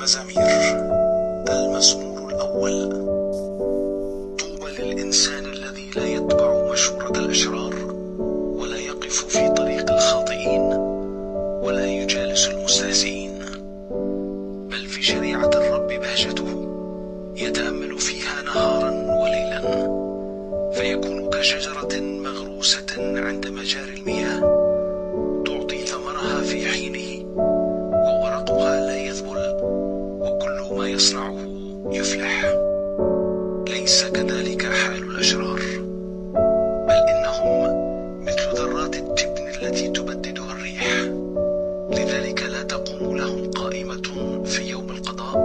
المزامير. المزمور الأول. طوبى للإنسان الذي لا يتبع مشورة الأشرار، ولا يقف في طريق الخاطئين، ولا يجالس المستهزئين، بل في شريعة الرب بهجته، يتأمل فيها نهارا وليلا، فيكون كشجرة مغروسة عند مجاري المياه، تعطي ثمرها في حينه، وورقها لا يذبل، وكل ما يصنعه يفلح. ليس كذلك حال الأشرار، بل إنهم مثل ذرات التبن التي تبددها الريح، لذلك لا تقوم لهم قائمة في يوم القضاء،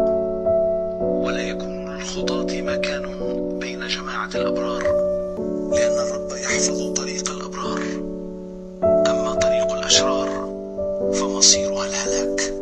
ولا يكون للخطاة مكان بين جماعة الأبرار، لأن الرب يحفظ طريق الأبرار، أما طريق الأشرار فمصيرها الهلاك.